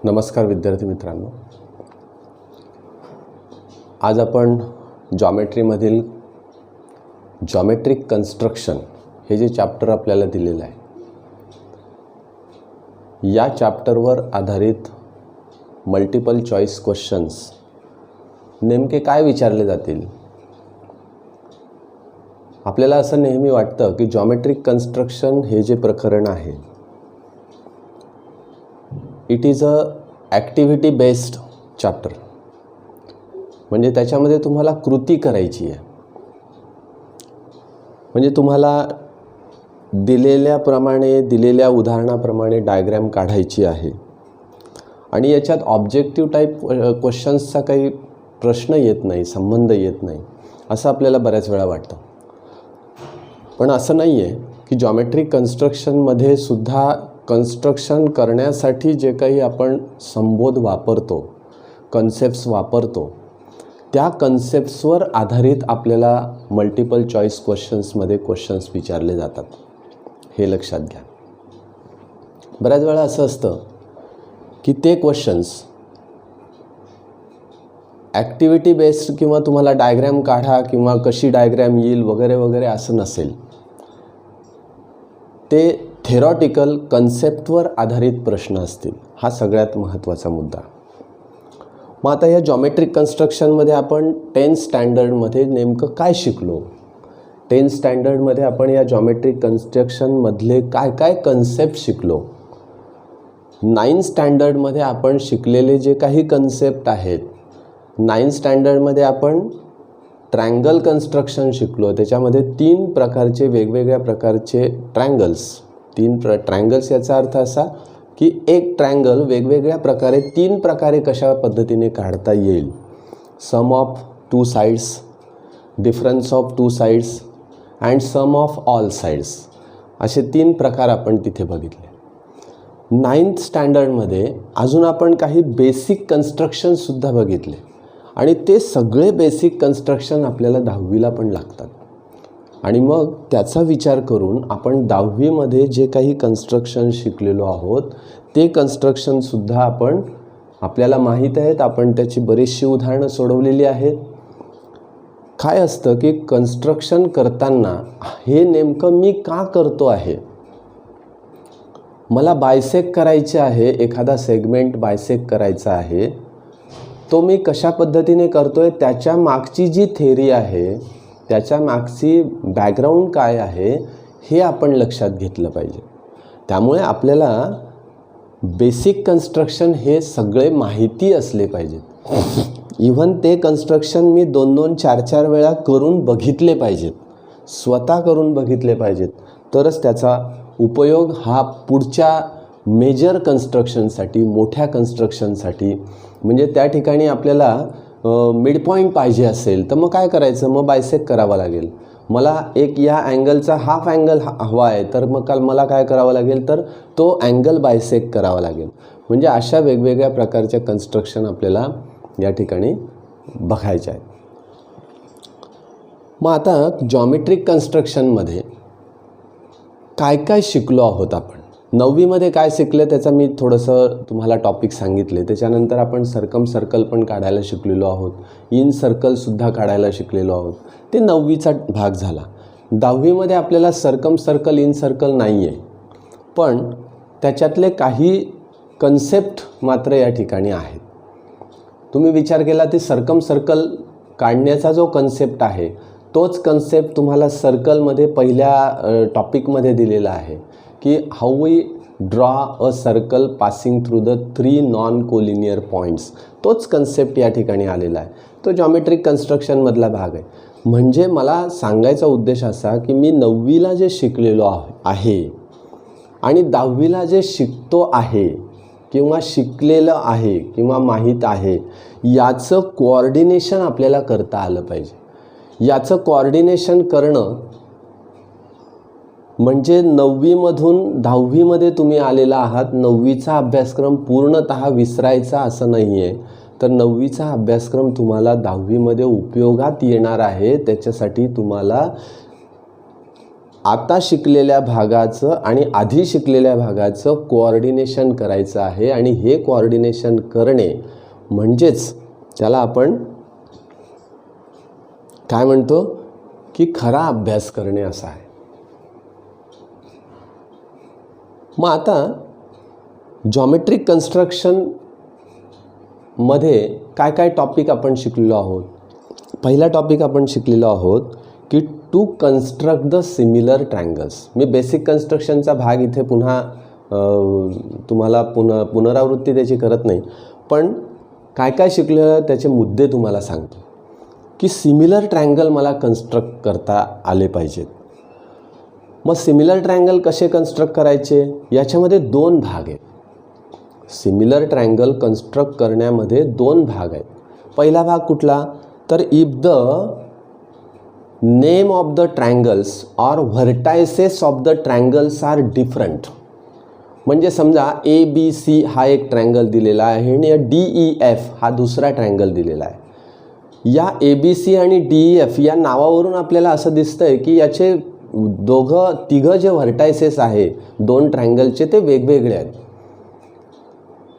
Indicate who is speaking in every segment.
Speaker 1: नमस्कार विद्यार्थी मित्रांनो, आज आपण जॉमेट्रीमधील जॉमेट्रिक कन्स्ट्रक्शन हे जे चॅप्टर आपल्याला दिलेलं आहे, या चॅप्टरवर आधारित मल्टिपल चॉईस क्वेश्चन्स नेमके काय विचारले जातील. आपल्याला असं नेहमी वाटतं की जॉमेट्रिक कन्स्ट्रक्शन हे जे प्रकरण आहे, it is a activity based chapter. म्हणजे त्याच्यामध्ये तुम्हाला कृती करायची आहे. म्हणजे तुम्हाला दिलेल्या उदाहरणाप्रमाणे डायग्रॅम काढायची आहे आणि याच्यात ऑब्जेक्टिव्ह टाईप क्वेश्चन्सचा काही प्रश्न येत नाही, संबंध येत नाही, असं आपल्याला बऱ्याच वेळा वाटतं. पण असं नाही आहे की जॉमेट्रिक कन्स्ट्रक्शनमध्ये सुद्धा कन्स्ट्रक्शन करण्यासाठी जे काही आपण संबोध वापरतो, कन्सेप्ट्स वापरतो, त्या कन्सेप्ट्सवर आधारित आपल्याला मल्टिपल चॉईस क्वेश्चन्समध्ये क्वेश्चन्स विचारले जातात. हे लक्षात घ्या. बऱ्याच वेळा असं असतं की ते क्वेश्चन्स ॲक्टिव्हिटी बेस्ड किंवा तुम्हाला डायग्रॅम काढा किंवा कशी डायग्रॅम येईल वगैरे वगैरे असं नसेल. ते थेरॉटिकल कन्सेप्टवर आधारित प्रश्न असतील. हा सगळ्यात महत्त्वाचा मुद्दा. मग आता या जॉमेट्रिक कन्स्ट्रक्शनमध्ये आपण 10th स्टँडर्डमध्ये नेमकं काय शिकलो, 10th स्टँडर्डमध्ये आपण या जॉमेट्रिक कन्स्ट्रक्शनमधले काय काय कन्सेप्ट शिकलो, 9th स्टँडर्डमध्ये आपण शिकलेले जे काही कन्सेप्ट आहेत, 9th स्टँडर्डमध्ये आपण ट्रँगल कन्स्ट्रक्शन शिकलो. त्याच्यामध्ये 3 प्रकारचे वेगवेगळ्या प्रकारचे ट्रँगल्स, 3 ट्रँगल्स याचा अर्थ असा की एक ट्रँगल वेगवेगळ्या प्रकारे 3 प्रकारे कशा पद्धतीने काढता येईल. Sum of 2 sides, difference of 2 sides and sum of all sides, असे 3 प्रकार आपण तिथे बघितले. 9th स्टँडर्डमध्ये अजून आपण काही बेसिक कन्स्ट्रक्शनसुद्धा बघितले आणि ते सगळे बेसिक कन्स्ट्रक्शन आपल्याला 10वीला पण लागतात. आणि मग त्याचा विचार करून आपण 10वीमध्ये जे काही कन्स्ट्रक्शन शिकलेलो आहोत ते कन्स्ट्रक्शनसुद्धा आपल्याला माहीत आहेत. आपण त्याची बरीचशी उदाहरणं सोडवलेली आहेत. काय असतं की कन्स्ट्रक्शन करताना हे नेमकं मी का करतो आहे, मला बायसेक्ट करायचे आहे, एखादा सेगमेंट बायसेक्ट करायचा आहे, तो मी कशा पद्धतीने करतो आहे, त्याच्या मागची जी थेरी आहे, त्याच्या मागची बॅकग्राऊंड काय आहे, हे आपण लक्षात घेतलं पाहिजे. त्यामुळे आपल्याला बेसिक कन्स्ट्रक्शन हे सगळे माहिती असले पाहिजेत. इव्हन ते कन्स्ट्रक्शन मी 2-2, 4-4 वेळा करून बघितले पाहिजेत, स्वतः करून बघितले पाहिजेत. तरच त्याचा उपयोग हा पुढच्या मेजर कन्स्ट्रक्शनसाठी, मोठ्या कन्स्ट्रक्शनसाठी, म्हणजे त्या ठिकाणी आपल्याला मिड पॉईंट पाहिजे असेल तर मग काय करायचं, मग बायसेक्ट करावं लागेल. मला एक या अँगलचा हाफ अँगल हवा आहे तर मग मला काय करावं लागेल, तर तो अँगल बायसेक्ट करावा लागेल. म्हणजे अशा वेगवेगळ्या प्रकारच्या कन्स्ट्रक्शन आपल्याला या ठिकाणी बघायच्या आहेत. मग आता जॉमेट्रिक कन्स्ट्रक्शनमध्ये काय काय शिकलो आहोत आपण. 9वीमध्ये काय शिकले त्याचा मी थोडंसं तुम्हाला टॉपिक सांगितले. त्याच्यानंतर आपण सर्कल पण काढायला शिकलेलो आहोत, इन सर्कलसुद्धा काढायला शिकलेलो आहोत. ते 9वीचा भाग झाला. 10वीमध्ये आपल्याला सर्कल इन सर्कल नाही आहे, पण त्याच्यातले काही कन्सेप्ट मात्र या ठिकाणी आहेत. तुम्ही विचार केला ते सर्कल काढण्याचा जो कन्सेप्ट आहे तोच कन्सेप्ट तुम्हाला सर्कलमध्ये पहिल्या टॉपिकमध्ये दिलेला आहे की how we draw a circle passing through the 3 non collinear points. तोच कन्सेप्ट या ठिकाणी आलेला आहे. तो जॉमेट्रिक कन्स्ट्रक्शनमधला भाग आहे. म्हणजे मला सांगायचा उद्देश असा की मी 9वीला जे शिकलेलो आहे आणि 10वीला जे शिकतो आहे किंवा शिकलेलं आहे किंवा माहीत आहे, याचं कोऑर्डिनेशन आपल्याला करता आलं पाहिजे. याचं कोऑर्डिनेशन करणं म्हणजे 9वीमधून 10वीमध्ये तुम्ही आलेला आहात, 9वीचा अभ्यासक्रम पूर्णतः विसरायचा असं नाही आहे. तर 9वीचा अभ्यासक्रम तुम्हाला 10वीमध्ये उपयोगात येणार आहे. त्याच्यासाठी तुम्हाला आता शिकलेल्या भागाचं आणि आधी शिकलेल्या भागाचं कोऑर्डिनेशन करायचं आहे आणि हे कोऑर्डिनेशन करणे म्हणजेच त्याला आपण काय म्हणतो की खरा अभ्यास करणे असं आहे. मग आता जॉमेट्रिक कन्स्ट्रक्शनमध्ये काय काय टॉपिक आपण शिकलेलो आहोत. पहिला टॉपिक आपण शिकलेलो आहोत की to construct the similar triangles. मी बेसिक कन्स्ट्रक्शनचा भाग इथे पुन्हा तुम्हाला पुनरावृत्ती त्याची करत नाही, पण काय काय शिकलेलं त्याचे मुद्दे तुम्हाला सांगतो की सिमिलर ट्रायंगल मला कन्स्ट्रक्ट करता आले पाहिजेत. मग सिमिलर ट्रायंगल कसे कन्स्ट्रक्ट करायचे याच्यामध्ये दोन भाग आहेत. सिमिलर ट्रायंगल कन्स्ट्रक्ट करण्यामध्ये दोन भाग आहेत. पहिला भाग कुठला तर if the name of the triangles or vertices of the triangles are different. म्हणजे समजा ABC हा एक ट्रायंगल दिलेला आहे आणि DEF हा दुसरा ट्रायंगल दिलेला आहे. या ABC आणि DEF या नावावरून आपल्याला असं दिसतंय की याचे तिघं जे व्हर्टायसेस आहे दोन ट्रायंगलचे ते वेगवेगळे आहेत.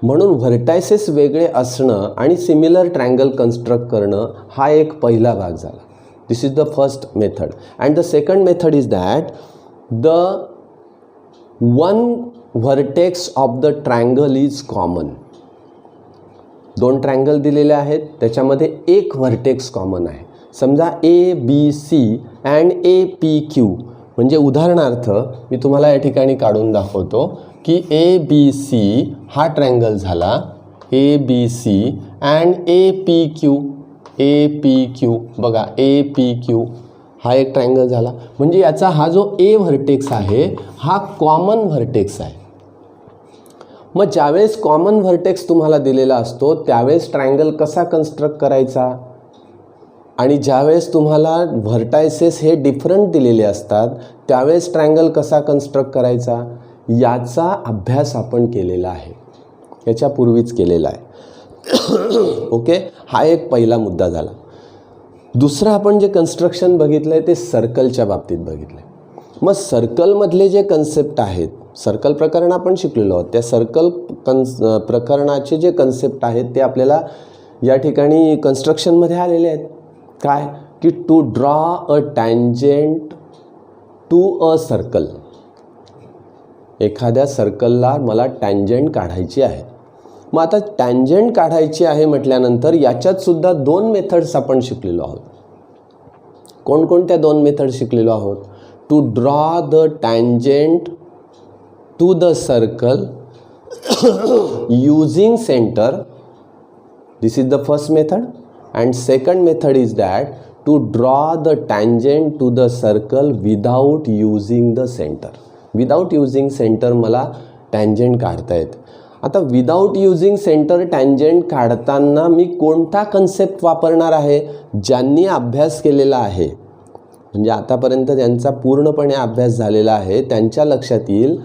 Speaker 1: म्हणून व्हर्टायसेस वेगळे असणं आणि सिमिलर ट्रायंगल कन्स्ट्रक्ट करणं हा एक पहिला भाग झाला. This is the first method. And the second method is that the one vertex of the triangle is common. दोन ट्रायंगल दिलेले आहेत त्याच्यामध्ये एक व्हर्टेक्स कॉमन आहे. समजा ABC अँड APQ. म्हणजे उदाहरणार्थ मी तुम्हाला या ठिकाणी काढून दाखवतो की ABC हा ट्रायंगल झाला ABC अँड APQ. बघा APQ हा एक ट्रायंगल झाला. म्हणजे याचा हा जो A व्हर्टेक्स आहे हा कॉमन व्हर्टेक्स आहे. मग ज्यावेळेस कॉमन व्हर्टेक्स तुम्हाला दिलेला असतो त्यावेळेस ट्रायंगल कसा कन्स्ट्रक्ट करायचा आणि ज्यावेळेस तुम्हाला व्हर्टायसेस हे डिफरंट दिलेले असतात त्यावेळेस ट्रायंगल कसा कन्स्ट्रक्ट करायचा याचा अभ्यास आपण केलेला आहे, याच्यापूर्वीच केलेला आहे. ओके, हा एक पहिला मुद्दा झाला. दुसरं आपण जे कन्स्ट्रक्शन बघितलं आहे ते सर्कलच्या बाबतीत बघितलं आहे. मग सर्कलमधले जे कन्सेप्ट आहेत, सर्कल प्रकरण आपण शिकलेलो आहोत, त्या सर्कल प्रकरणाचे जे कन्सेप्ट आहेत ते आपल्याला या ठिकाणी कन्स्ट्रक्शनमध्ये आलेले आहेत. काय की to draw a tangent to a circle. एखाद्या सर्कलला मला टँजेंट काढायची आहे. मग आता टँजेंट काढायची आहे म्हटल्यानंतर याच्यात सुद्धा दोन मेथड्स आपण शिकलेलो आहोत. कोणकोणत्या दोन मेथड शिकलेलो आहोत. To draw the tangent to the circle using center. This is the first method. And second method is that to draw the tangent to the circle without using the center. Without using center मला tangent काढता येते. आता without using centre tangent काढताना मी कोणता concept वापरणार आहे. ज्यांनी अभ्यास केलेला आहे म्हणजे आतापर्यंत ज्यांचा पूर्णपणे अभ्यास झालेला आहे त्यांच्या लक्षात येईल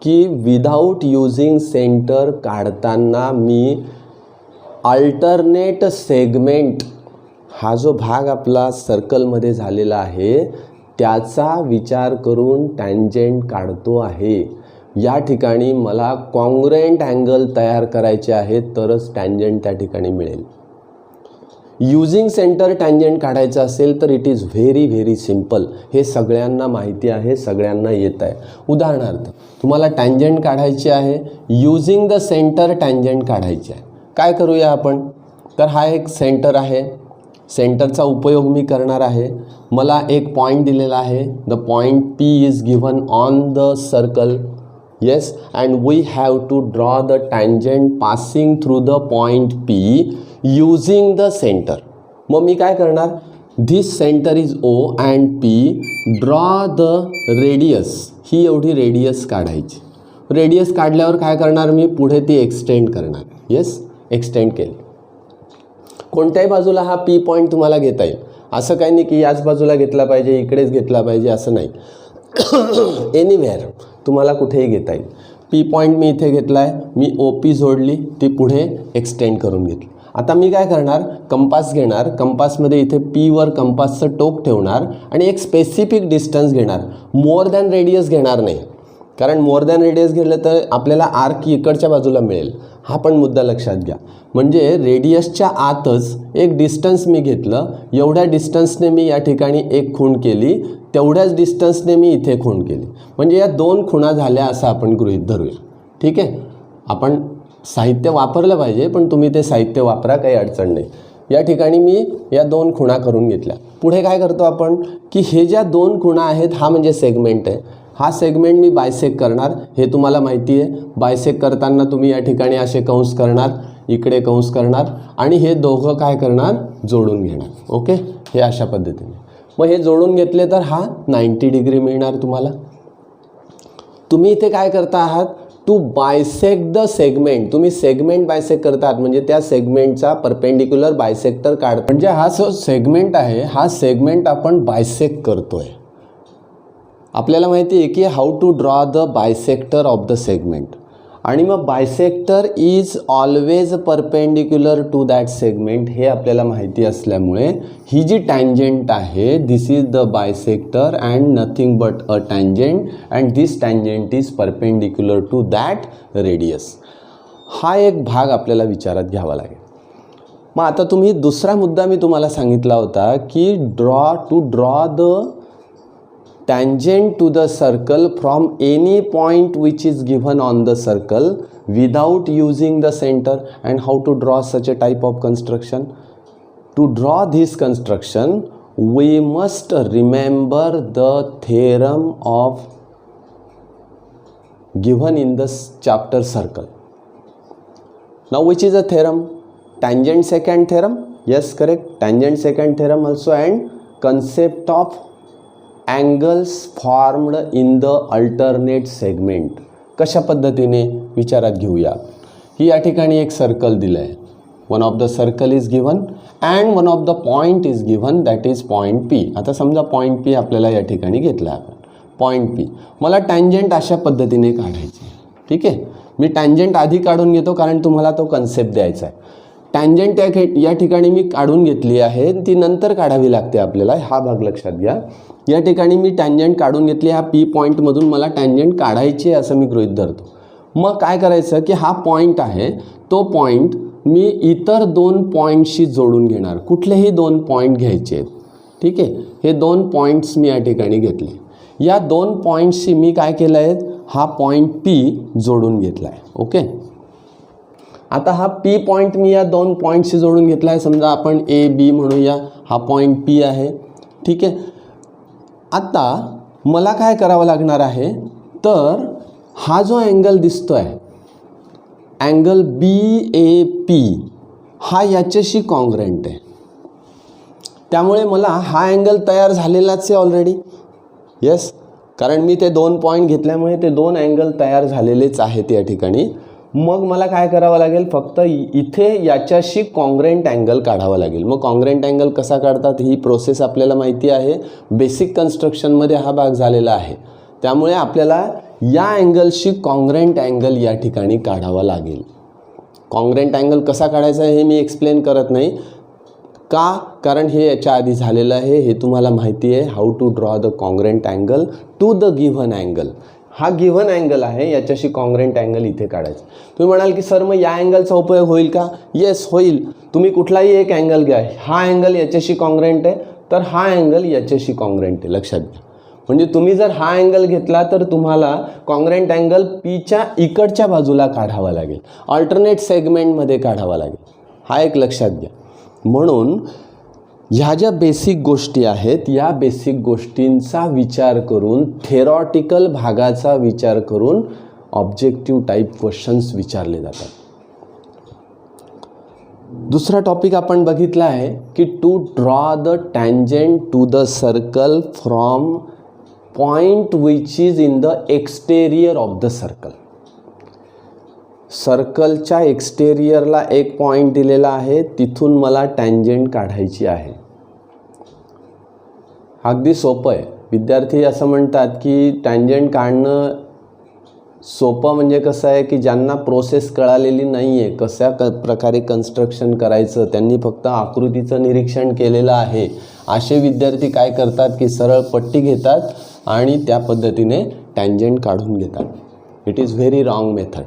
Speaker 1: की विदाउट युजिंग सेंटर काढताना मी अल्टरनेट सेगमेंट हा जो भाग आपला सर्कलमध्ये झालेला आहे त्याचा विचार करून टँजेंट काढतो आहे. या ठिकाणी मला कॉन्ग्रुएंट अँगल तयार करायचे आहेत तरच टँजेंट त्या ठिकाणी मिळेल. युजिंग सेंटर टँजेंट काढायचं असेल तर it is very very simple. हे सगळ्यांना माहिती आहे, सगळ्यांना येत आहे. उदाहरणार्थ तुम्हाला टँजेंट काढायची आहे, युजिंग द सेंटर टँजेंट काढायची आहे. काय करूया आपण तर हा एक सेंटर आहे. सेंटरचा उपयोग मी करणार आहे. मला एक पॉईंट दिलेला आहे. The point P is given on the circle. Yes, and we have to draw the tangent passing through the point P using the center. मग मी काय करणार, this center is O and P, draw the radius. ही एवढी radius काढायची. Radius काढल्यावर काय करणार मी पुढे ती एक्सटेंड करणार. येस, एक्सटेंड केली. कोणत्याही बाजूला हा P पॉईंट तुम्हाला घेता येईल. असं काही नाही की याच बाजूला घेतला पाहिजे, इकडेच घेतला पाहिजे असं नाही. एनिवेअर तुम्हाला कुठेही घेता येईल. P पॉईंट मी इथे घेतला आहे, मी OP जोडली, ती पुढे एक्सटेंड करून घेतली. आता मी काय करणार, कंपास घेणार, कंपासमध्ये इथे पी वर कंपासचं टोक ठेवणार आणि एक स्पेसिफिक डिस्टन्स घेणार, मोर दॅन रेडियस घेणार नाही, कारण मोर दॅन रेडियस घेतलं तर आपल्याला आर्क इकडच्या बाजूला मिळेल, हा पण मुद्दा लक्षात घ्या. म्हणजे रेडियसच्या आतच एक डिस्टन्स मी घेतलं, एवढ्या डिस्टन्सने मी या ठिकाणी एक खूण केली, तेवढ्याच डिस्टन्सने मी इथे खूण केली, म्हणजे या 2 खुणा झाल्या असं आपण गृहीत धरूया. ठीक आहे, आपण साहित्य वापरलं पाहिजे, पण तुम्ही ते साहित्य वापरा, काही अडचण नाही. या ठिकाणी मी या 2 खुणा करून घेतल्या. पुढे काय करतो आपण की हे ज्या 2 खुणा आहेत, हा म्हणजे सेगमेंट आहे, हा सेगमेंट मी बायसेक करणार, हे तुम्हाला माहिती आहे. बायसेक करताना तुम्ही या ठिकाणी असे कंस करणार, इकडे कंस करणार आणि हे दोघं काय करणार, जोडून घेणार. ओके, हे अशा पद्धतीने. मग हे जोडून घेतले तर हा 90 डिग्री मिळणार तुम्हाला. तुम्ही इथे काय करता आहात, टू बायसेक्ट द सेगमेंट, तुम्ही सेगमेंट बायसेक्ट करता आहात, म्हणजे त्या सेगमेंटचा परपेंडिक्युलर बायसेक्टर काढ, म्हणजे हा जो सेगमेंट आहे हा सेगमेंट आपण बायसेक्ट करतोय. आपल्याला माहिती आहे की how to draw the bisector of the segment, आणि मग bisector is always perpendicular to that segment, हे आपल्याला माहिती असल्यामुळे ही जी टँजंट आहे this is the bisector and nothing but a tangent and this tangent is perpendicular to that radius. हा एक भाग आपल्याला विचारात घ्यावा लागेल. मग आता तुम्ही दुसरा मुद्दा मी तुम्हाला सांगितला होता की to draw the tangent to the circle from any point which is given on the circle without using the center, and how to draw such a type of construction. To draw this construction we must remember the theorem of given in the chapter circle. Now which is a theorem? Tangent secant theorem. Yes, correct, tangent secant theorem also, and concept of angles formed in the alternate segment. कशा पद्धतीने विचारात घेऊया. ही या ठिकाणी एक circle दिलं आहे, one of the circle is given and one of the point is given, that is point P. आता समजा पॉईंट पी आपल्याला या ठिकाणी घेतला आहे आपण, पॉईंट पी. मला टँजंट अशा पद्धतीने काढायची. ठीक आहे, मी टँजंट आधी काढून घेतो कारण तुम्हाला तो कन्सेप्ट द्यायचा आहे. टँजंट या ठिकाणी मी काढून घेतली आहे, ती नंतर काढावी लागते आपल्याला, हा भाग लक्षात घ्या. या ठिकाणी मी टँजंट काढून घेतली, हा पी पॉईंटमधून मला टँजंट काढायची आहे असं मी गृहीत धरतो. मग काय करायचं की हा पॉईंट आहे, तो पॉईंट मी इतर 2 पॉईंटशी जोडून घेणार. कुठलेही 2 पॉईंट घ्यायचे आहेत. ठीक आहे, हे 2 पॉईंट्स मी या ठिकाणी घेतले. या 2 पॉईंट्सशी मी काय केलं आहे, हा पॉईंट पी जोडून घेतला आहे. ओके, आता हा पी पॉईंट मी या 2 पॉईंटशी जोडून घेतला आहे. समजा आपण ए बी म्हणूया, हा पॉईंट पी आहे. ठीक आहे, आता मला काय करावं लागणार आहे, तर हा जो अँगल दिसतो आहे, अँगल बी ए पी, हा याच्याशी कॉन्ग्रंट आहे. त्यामुळे मला हा अँगल तयार झालेलाच आहे ऑलरेडी. येस, कारण मी ते 2 पॉईंट घेतल्यामुळे ते 2 अँगल तयार झालेलेच आहेत या ठिकाणी. मग मला काय करावं लागेल, फक्त इथे याच्याशी कॉन्ग्रंट अँगल काढावा लागेल. मग कॉन्ग्रंट अँगल कसा काढतात ही प्रोसेस आपल्याला माहिती आहे, बेसिक कन्स्ट्रक्शनमध्ये हा भाग झालेला आहे. त्यामुळे आपल्याला या अँगलशी कॉन्ग्रंट अँगल या ठिकाणी काढावा लागेल. कॉन्ग्रंट अँगल कसा काढायचा हे मी एक्सप्लेन करत नाही, का, कारण हे याच्या आधी झालेलं आहे, हे तुम्हाला माहिती आहे. How to draw the congruent angle to the given angle. हा गिव्हन अँगल आहे, याच्याशी कॉन्ग्रंट अँगल इथे काढायचं. तुम्ही म्हणाल की सर मग या अँगलचा उपयोग होईल का? येस होईल. तुम्ही कुठलाही एक अँगल घ्या, हा अँगल याच्याशी कॉन्ग्रंट आहे तर हा अँगल याच्याशी कॉन्ग्रंट आहे, लक्षात घ्या. म्हणजे तुम्ही जर हा अँगल घेतला तर तुम्हाला कॉन्ग्रंट अँगल पीच्या इकडच्या बाजूला काढावा लागेल, अल्टरनेट सेगमेंटमध्ये काढावा लागेल. हा एक लक्षात घ्या. म्हणून ह्या ज्या बेसिक गोष्टी आहेत, या बेसिक गोष्टींचा विचार करून, थेरॉटिकल भागाचा विचार करून ऑब्जेक्टिव्ह टाईप क्वेश्चन्स विचारले जातात. दुसरा टॉपिक आपण बघितला आहे की to draw the tangent to the circle from point which is in the exterior of the circle. सर्कलच्या एक्सटेरियरला एक पॉईंट दिलेला आहे, तिथून मला टँजंट काढायची आहे. अगदी सोपं आहे. विद्यार्थी असं म्हणतात की टँजंट काढणं सोपं म्हणजे कसं आहे की ज्यांना प्रोसेस कळालेली नाही आहे, कशा प्रकारे कन्स्ट्रक्शन करायचं, त्यांनी फक्त आकृतीचं निरीक्षण केलेलं आहे, असे विद्यार्थी काय करतात की सरळ पट्टी घेतात आणि त्या पद्धतीने टँजंट काढून घेतात. It is very wrong method.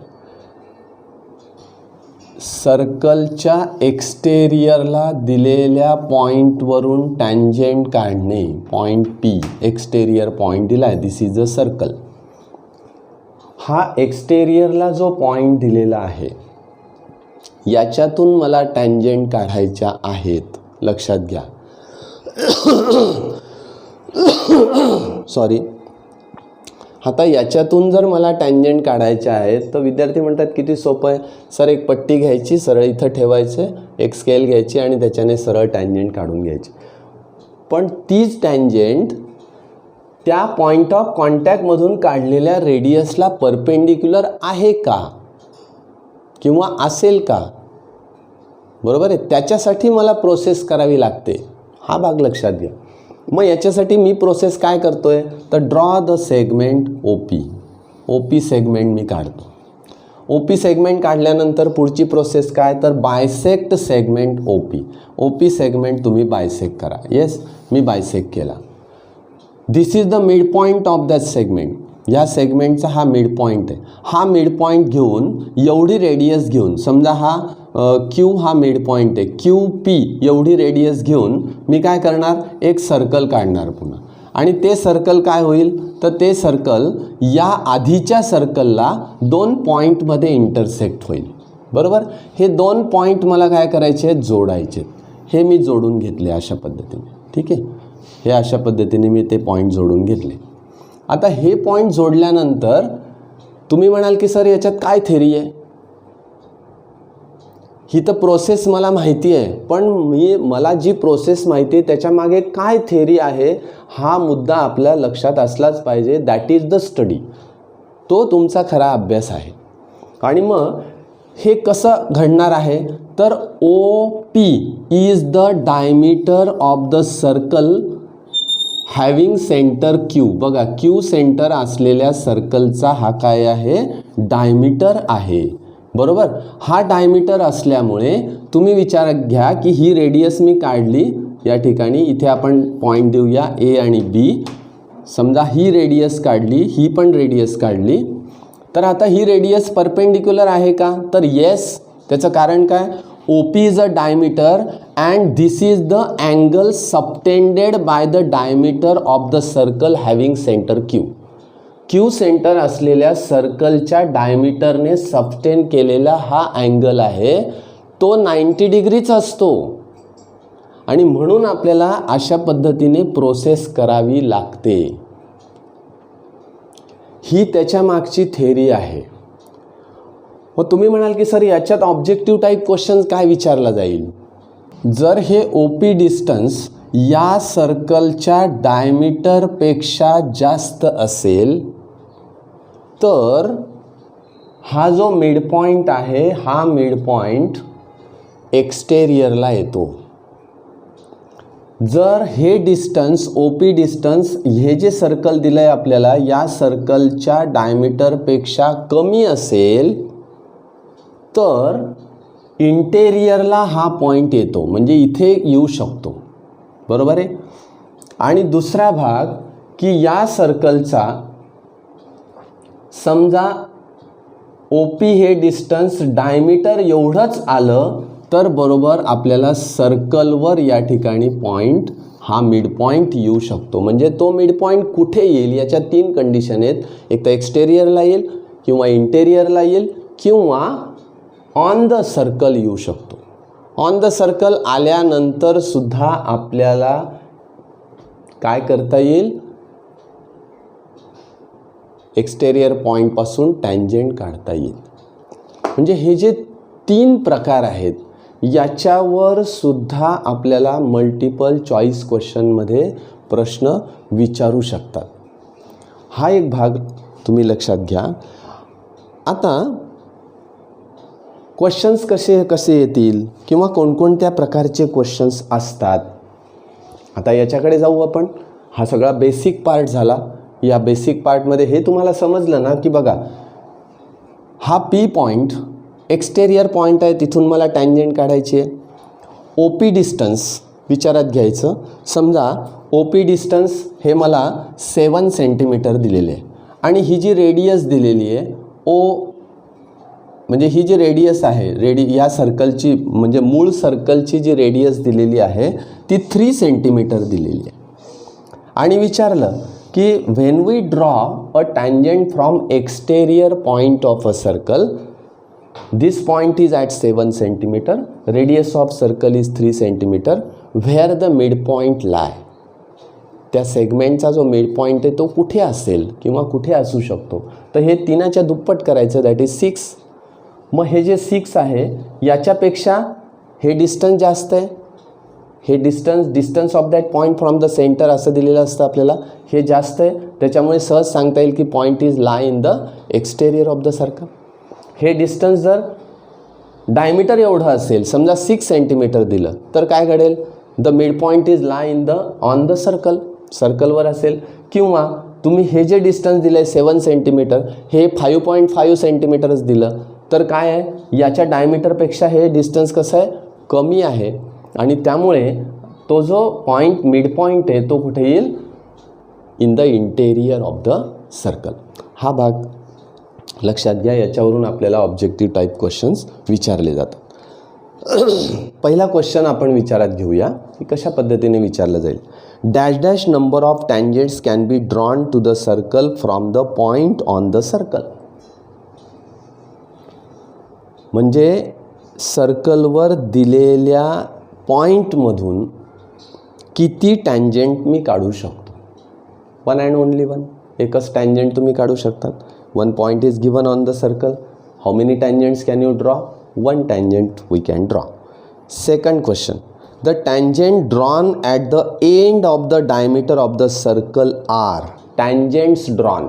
Speaker 1: सर्कलच्या एक्सटेरियरला दिलेल्या पॉईंटवरून टँजंट काढणे. पॉईंट पी, एक्सटेरियर पॉईंट दिला आहे, दिस इज अ सर्कल. हा एक्सटेरियरला जो पॉईंट दिलेला आहे याच्यातून मला टँजंट काढायच्या आहेत. लक्षात घ्या. सॉरी. आता याच्यातून जर मला टँजंट काढायचे आहेत तर विद्यार्थी म्हणतात किती सोपं आहे सर, एक पट्टी घ्यायची, सरळ इथं ठेवायचे, एक स्केल घ्यायची आणि त्याच्याने सरळ टँजंट काढून घ्यायची. पण तीच टँजंट त्या पॉईंट ऑफ कॉन्टॅक्टमधून काढलेल्या रेडियसला परपेंडिक्युलर आहे का किंवा असेल का? बरोबर आहे. त्याच्यासाठी मला प्रोसेस करावी लागते. हा भाग लक्षात घ्या. मग याच्यासाठी मी प्रोसेस काय करतोय तर draw the segment OP. OP segment मी काढतो. ओपी सेगमेंट काढल्यानंतर पुढची प्रोसेस काय तर bisect segment OP. OP segment तुम्ही बायसेक्ट करा. येस, मी बायसेक्ट केला. This is the midpoint of that segment. या सेगमेंटचा हा मिड पॉईंट आहे. हा मिड पॉईंट घेऊन एवढी रेडियस घेऊन, समजा हा क्यू हा मिड पॉईंट आहे, क्यू पी एवढी रेडियस घेऊन मी काय करणार, एक सर्कल काढणार पुन्हा. आणि ते सर्कल काय होईल तर ते सर्कल या आधीच्या सर्कलला 2 पॉईंटमध्ये इंटरसेक्ट होईल. बरोबर. हे 2 पॉईंट मला काय करायचे आहेत, जोडायचे. हे मी जोडून घेतले अशा पद्धतीने. ठीक आहे. हे अशा पद्धतीने मी ते पॉईंट जोडून घेतले. आता हे पॉईंट जोडल्यानंतर तुम्ही म्हणाल की सर याच्यात काय थेरी आहे, ही तर प्रोसेस मला माहिती आहे, पण मला जी प्रोसेस माहिती आहे त्याच्यामागे काय थेरी आहे हा मुद्दा आपल्या लक्षात असलाच पाहिजे. That is the study. तो तुमचा खरा अभ्यास आहे. आणि मग हे कसं घडणार आहे तर O P is the diameter of the circle having centre Q. बघा, क्यू सेंटर असलेल्या सर्कलचा हा काय आहे, डायमीटर आहे. बरोबर. हा डायमीटर असल्यामुळे तुम्ही विचारात घ्या की ही रेडियस मी काढली या ठिकाणी. इथे आपण पॉईंट देऊया ए आणि बी. समजा ही रेडियस काढली, ही पण रेडियस काढली. तर आता ही रेडियस परपेंडिक्युलर आहे का तर येस. त्याचं कारण काय, OP is a diameter and this is the angle subtended by the diameter of the circle having center Q. Q centre असलेल्या सर्कलच्या डायमीटरने सबटेंड केलेला हा अँगल आहे, तो 90 डिग्रीच असतो. आणि म्हणून आपल्याला अशा पद्धतीने प्रोसेस करावी लागते. ही त्याच्या मागची थेरी आहे. मग तुम्ही म्हणाल की सर याच्यात ऑब्जेक्टिव्ह टाईप क्वेश्चन काय विचारला जाईल. जर हे OP डिस्टन्स या सर्कलच्या डायमीटरपेक्षा जास्त असेल तर हा जो मिड पॉईंट आहे हा मिड पॉईंट एक्सटेरियरला येतो. जर हे डिस्टन्स OP डिस्टन्स हे जे सर्कल दिलं आहे आपल्याला या सर्कलच्या डायमीटरपेक्षा कमी असेल तर इंटेरियरला हा पॉईंट येतो, म्हणजे इथे येऊ शकतो. बरोबर आहे. आणि दुसरा भाग की या सर्कलचा समजा OP हे डिस्टन्स डायमीटर एवढंच आलं तर बरोबर आपल्याला सर्कलवर या ठिकाणी पॉईंट हा मिड पॉईंट येऊ शकतो. म्हणजे तो मिड पॉईंट कुठे येईल याच्या 3 कंडिशन आहेत. एक तर एक्सटेरियरला येईल किंवा इंटेरियरला येईल किंवा ऑन द सर्कल येऊ शकतो. ऑन द सर्कल आल्यानंतर सुद्धा आपल्याला काय करता येईल, एक्सटेरियर पॉईंटपासून टँजंट काढता येईल. म्हणजे हे जे 3 प्रकार आहेत याच्यावर सुद्धा आपल्याला मल्टिपल चॉईस क्वेश्चनमध्ये प्रश्न विचारू शकतात. हा एक भाग तुम्ही लक्षात घ्या. आता क्वेश्चन्स कसे येतील किंवा कोणकोणत्या प्रकारचे क्वेश्चन्स असतात, आता याच्याकडे जाऊ आपण. हा सगळा बेसिक पार्ट झाला. या बेसिक पार्टमध्ये हे तुम्हाला समजलं ना की बघा हा पी पॉईंट एक्सटेरियर पॉईंट आहे, तिथून मला टँजंट काढायची आहे. ओ पी डिस्टन्स विचारात घ्यायचं. समजा ओ पी डिस्टन्स हे मला 7 सेंटीमीटर दिलेले आहे आणि ही जी रेडियस दिलेली आहे ओ, म्हणजे ही जी रेडियस आहे या सर्कलची, म्हणजे मूळ सर्कलची जी रेडियस दिलेली आहे ती 3 सेंटीमीटर दिलेली आहे. आणि विचारलं की when we draw a tangent from exterior point of a circle, this point is at 7 centimeter, radius of circle is 3 centimeter, where the midpoint lie. त्या सेगमेंटचा जो मिड पॉईंट आहे तो कुठे असेल किंवा कुठे असू शकतो, तर हे 3च्या दुप्पट करायचं, दॅट इज 6. मग हे जे 6 आहे याच्यापेक्षा हे डिस्टन्स जास्त आहे. हे distance of that point from the centre असं दिलेलं असतं आपल्याला, हे जास्त आहे. त्याच्यामुळे सहज सांगता येईल की point is lie in the exterior of the circle. हे डिस्टन्स जर डायमीटर एवढं असेल, समजा 6 सेंटीमीटर दिलं, तर काय घडेल, the midpoint is lie in the on the सर्कलवर असेल. किंवा तुम्ही हे जे डिस्टन्स दिलं आहे 7 सेंटीमीटर, हे 5.5 सेंटीमीटरच दिलं, तर काय आहे, याच्या डायमीटरपेक्षा हे डिस्टन्स कसं आहे, कमी आहे. आणि त्यामुळे तो जो पॉईंट मिड पॉईंट आहे तो कुठे येईल, in the interior of the circle. हा भाग लक्षात घ्या. याच्यावरून आपल्याला ऑब्जेक्टिव्ह टाईप क्वेश्चन्स विचारले जातात. पहिला क्वेश्चन आपण विचारात घेऊया की कशा पद्धतीने विचारलं जाईल. Dash dash number of tangents can be drawn to the circle from the point on the circle. म्हणजे सर्कलवर दिलेल्या पॉईंटमधून किती टँजंट मी काढू शकतो. 1 अँड ओनली 1. एकच टँजंट तुम्ही काढू शकतात. One point is given on the circle. How many tangents can you draw? One tangent we can draw. Second question. The tangent drawn at the end of the diameter of the circle are. Tangents drawn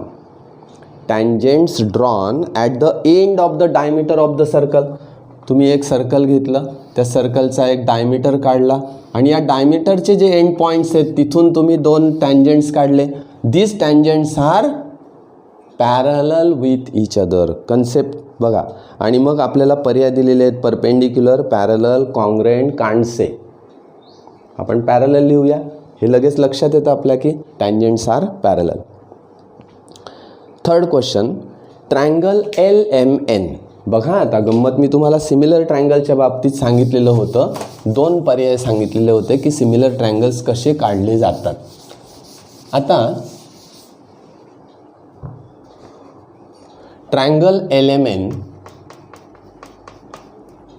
Speaker 1: at the end of the diameter of the circle. तुम्ही एक circle घेतलं, त्या सर्कलचा एक diameter काढला आणि या डायमीटरचे जे end points आहेत तिथून तुम्ही 2 टँजंट्स काढले. This tangents are parallel with each other. Concept बघा. आणि मग आपल्याला पर्याय दिलेले आहेत, perpendicular, parallel, congruent, can't say. आपण पॅरलल लिहूया, हे लगेच लक्षात येतं आपल्या की tangents are parallel. Third question, triangle LMN. बघा आता गंमत, मी तुम्हाला सिमिलर ट्रायंगलच्या बाबतीत सांगितलेलं होतं, 2 पर्याय सांगितलेले होते की सिमिलर ट्रायंगल्स कसे काढले जातात. आता triangle LMN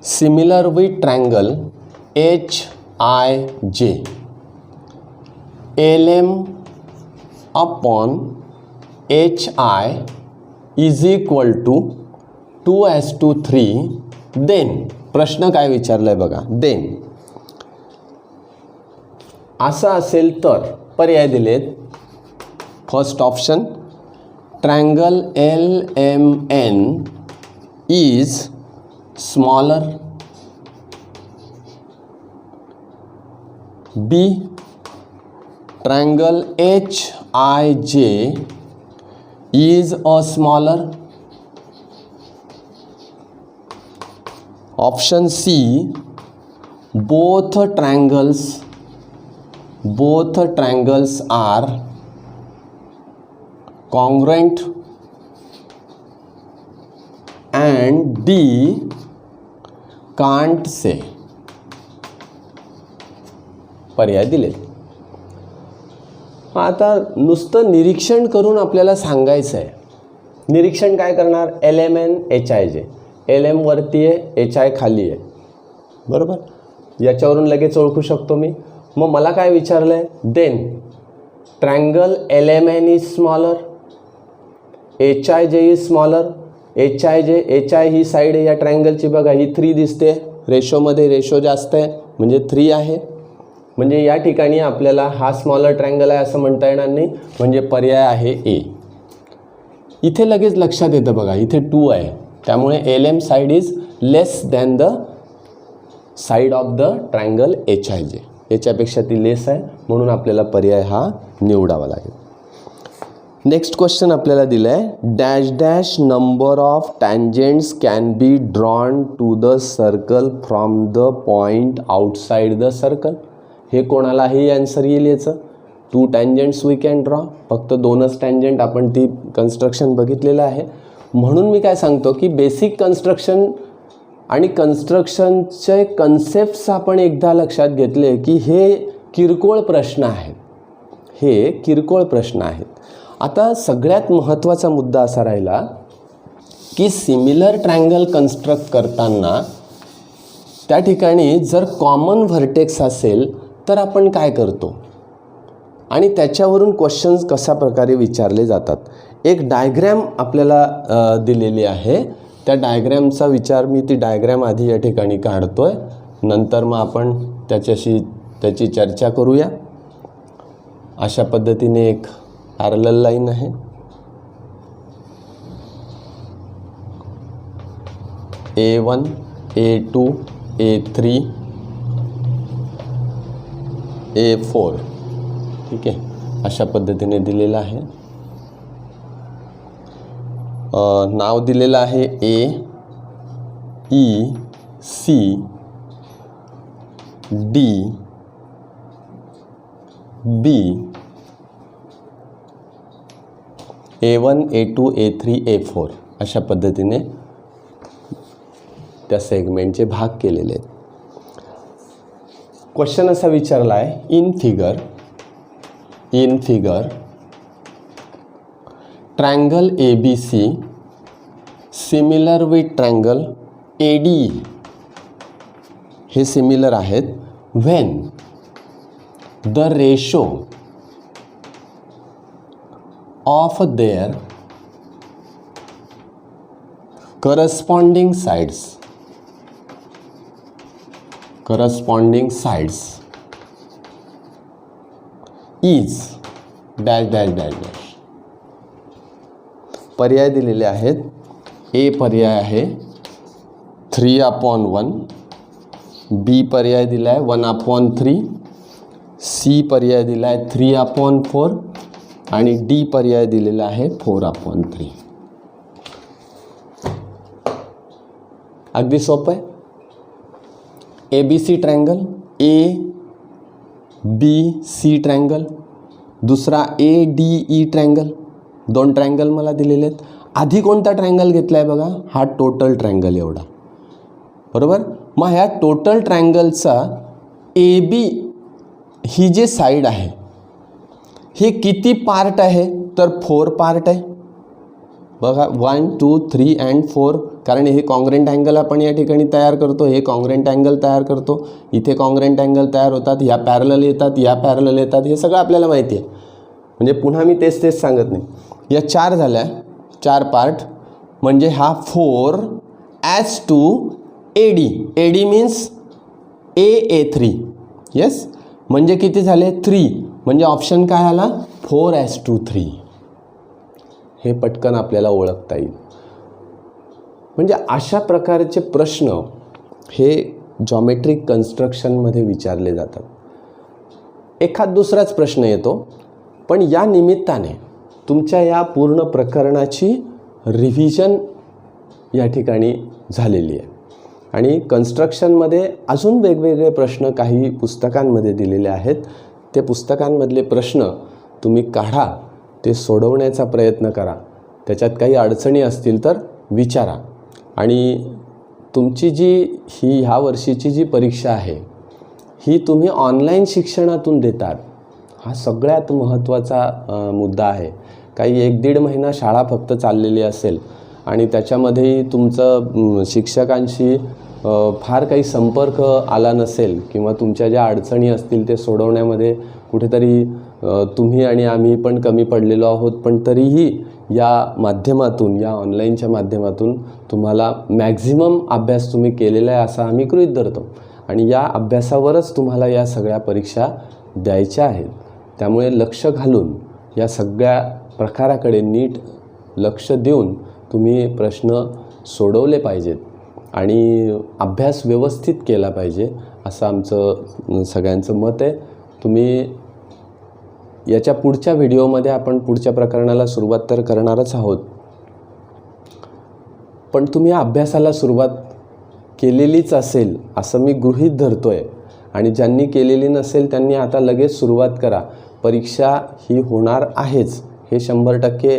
Speaker 1: similar with triangle HIJ. LM upon HI is equal to 2:3. then प्रश्न काय विचारलाय बघा, then असं असेल तर पर्याय दिलेत. First option, triangle LMN is smaller. B, triangle HIJ is a smaller. Option C, both triangles are congruent. And D, can't say. पर्याय दिले. आता नुसतं निरीक्षण करून आपल्याला सांगायचं आहे. निरीक्षण काय करणार, LMN HIJ. LM वरती आहे, HI खाली आहे, बरोबर. याच्यावरून लगेच ओळखू शकतो मी. मग मला काय विचारलं आहे, then triangle LMN is smaller, HIJ is smaller. HI ही साईड आहे या ट्रायंगलची, बघा ही 3 दिसते, रेशोमध्ये रेशो जास्त आहे म्हणजे 3 आहे. म्हणजे या ठिकाणी आपल्याला हा स्मॉलर ट्रायंगल आहे असं म्हणता येणार नाही, म्हणजे पर्याय आहे A. इथे लगेच लक्षात येतं बघा, इथे 2 आहे, त्यामुळे LM side is less than the side of the triangle HIJ. याच्यापेक्षा ती लेस आहे, म्हणून आपल्याला पर्याय हा निवडावा लागेल. नेक्स्ट क्वेश्चन आपल्याला दिलं आहे, dash dash number of tangents can be drawn to the circle from the point outside the circle. हे कोणालाही आन्सर येईल याचं. 2 टँजेंट्स वी कॅन ड्रॉ. फक्त 2च टँजेंट आपण ती कन्स्ट्रक्शन बघितलेलं आहे. म्हणून मी काय सांगतो की बेसिक कन्स्ट्रक्शन आणि कन्स्ट्रक्शनचे कन्सेप्ट्स आपण एकदा लक्षात घेतले की हे किरकोळ प्रश्न आहेत. हे किरकोळ प्रश्न आहेत. आता सगळ्यात महत्त्वाचा मुद्दा असा राहिला की सिमिलर ट्रायंगल कन्स्ट्रक्ट करताना त्या ठिकाणी जर कॉमन व्हर्टेक्स असेल तर आपण काय करतो आणि त्याच्यावरून क्वेश्चन्स कशा प्रकारे विचारले जातात. एक डायग्रॅम आपल्याला दिलेली आहे. त्या डायग्रॅमचा विचार मी ती डायग्रॅम आधी या ठिकाणी काढतो आहे, नंतर मग आपण त्याची चर्चा करूया. अशा पद्धतीने एक पॅरलल लाईन आहे. A1 A2 A3 A4 ठीक आहे, अशा पद्धतीने दिलेलं आहे. नाव दिलेलं आहे A E C D B A1 A2 A3 A4 अशा पद्धतीने त्या सेगमेंटचे भाग केलेले आहेत. क्वेश्चन असा विचारला आहे, in figure triangle ABC similar with triangle ADE हे सिमिलर आहेत when the ratio of their corresponding sides is dash dash dash dash. पर्याय दिलेले आहेत. A पर्याय आहे 3/1, B पर्याय दिला आहे 1/3, C पर्याय दिला आहे 3/4 आणि D पर्याय दिलेला आहे 4/3. अगदी सोपं आहे. ABC ट्रायंगल, ABC ट्रायंगल, दुसरा ADE ट्रायंगल, 2 ट्रायंगल मला दिलेले आहेत. आधी कोणता ट्रायंगल घेतला आहे बघा, हा टोटल ट्रायंगल एवढा, बरोबर. मग ह्या टोटल ट्रायंगलचा AB ही जे साईड आहे हे किती पार्ट आहे, तर 4 पार्ट आहे बघा. 1 2 3 and 4, कारण हे कॉन्ग्रेंट अँगल आपण या ठिकाणी तयार करतो. हे कॉन्ग्रेंट अँगल तयार करतो, इथे कॉन्ग्रेंट अँगल तयार होतात, ह्या पॅरलल येतात, या पॅरलल येतात, हे सगळं आपल्याला माहिती आहे. म्हणजे पुन्हा मी तेच सांगत नाही. या 4 झाल्या, 4 पार्ट, म्हणजे हा 4 as to AD. AD means A3. Yes, म्हणजे किती झाले 3, म्हणजे ऑप्शन काय आला 4 as to 3. हे पटकन आपल्याला ओळखता येईल. म्हणजे अशा प्रकारचे प्रश्न हे जॉमेट्रिक कन्स्ट्रक्शनमध्ये विचारले जातात. एखाद दुसराच प्रश्न येतो, पण या निमित्ताने तुमच्या या पूर्ण प्रकरणाची रिव्हिजन या ठिकाणी झालेली आहे. आणि कन्स्ट्रक्शनमध्ये अजून वेगवेगळे प्रश्न काही पुस्तकांमध्ये दिलेले आहेत. ते पुस्तकांमधले प्रश्न तुम्ही काढा, ते सोडवण्याचा प्रयत्न करा. त्याच्यात काही अडचणी असतील तर विचारा. आणि तुमची ह्या वर्षीची जी परीक्षा आहे ही तुम्ही ऑनलाईन शिक्षणातून देतात, हा सगळ्यात महत्त्वाचा मुद्दा आहे. काही 1-1.5 महिना शाळा फक्त चाललेली असेल आणि त्याच्यामध्येही तुमचं शिक्षकांशी फार काही संपर्क आला नसेल किंवा तुमच्या ज्या अडचणी असतील ते सोडवण्यामध्ये कुठेतरी तुम्ही आणि आम्ही पण कमी पडलेलो आहोत, पण तरीही या माध्यमातून, या ऑनलाईनच्या माध्यमातून तुम्हाला मॅक्झिमम अभ्यास तुम्ही केलेला आहे असं आम्ही गृहीत धरतो. आणि या अभ्यासावरच तुम्हाला या सगळ्या परीक्षा द्यायच्या आहेत. त्यामुळे लक्ष घालून या सगळ्या प्रकाराकडे नीट लक्ष देऊन तुम्ही प्रश्न सोडवले पाहिजेत आणि अभ्यास व्यवस्थित केला पाहिजे असं आमचं सगळ्यांचं मत आहे. तुम्ही याच्या पुढच्या व्हिडिओमध्ये आपण पुढच्या प्रकरणाला सुरुवात तर करणारच आहोत, पण तुम्ही अभ्यासाला सुरुवात केलेलीच असेल असं मी गृहीत धरतोय, आणि ज्यांनी केलेली नसेल त्यांनी आता लगेच सुरुवात करा. परीक्षा ही होणार आहेच, हे 100%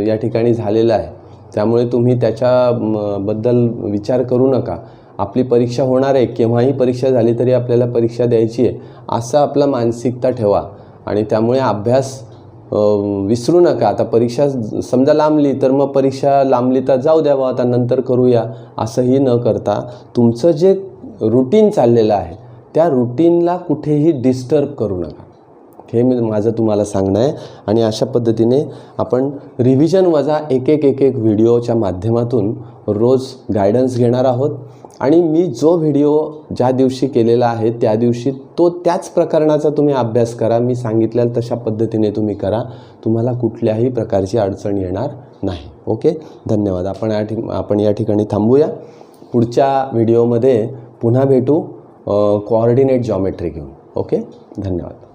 Speaker 1: या ठिकाणी झालेलं आहे. त्यामुळे तुम्ही त्याच्याबद्दल विचार करू नका. आपली परीक्षा होणार आहे, केव्हाही परीक्षा झाली तरी आपल्याला परीक्षा द्यायची आहे असं आपला मानसिकता ठेवा. आणि त्यामुळे अभ्यास विसरू नका. आता परीक्षा समजा लांबली तर मग परीक्षा लांबली तर जाऊ द्यावं, आता नंतर करूया असंही न करता तुमचं जे रुटीन चाललेलं आहे त्या रुटीनला कुठेही डिस्टर्ब करू नका. हे माझं तुम्हाला सांगणं आहे. आणि अशा पद्धतीने आपण रिव्हिजन वजा एक एक व्हिडिओच्या माध्यमातून रोज गायडन्स घेणार आहोत. आणि मी जो व्हिडिओ ज्या दिवशी केलेला आहे त्या दिवशी तो त्याच प्रकरणाचा तुम्ही अभ्यास करा. मी सांगितलेल्या तशा पद्धतीने तुम्ही करा, तुम्हाला कुठल्याही प्रकारची अडचण येणार नाही. ओके, धन्यवाद. आपण या ठिकाणी थांबूया. पुढच्या व्हिडिओमध्ये पुन्हा भेटू कोऑर्डिनेट जॉमेट्री घेऊन. ओके, धन्यवाद.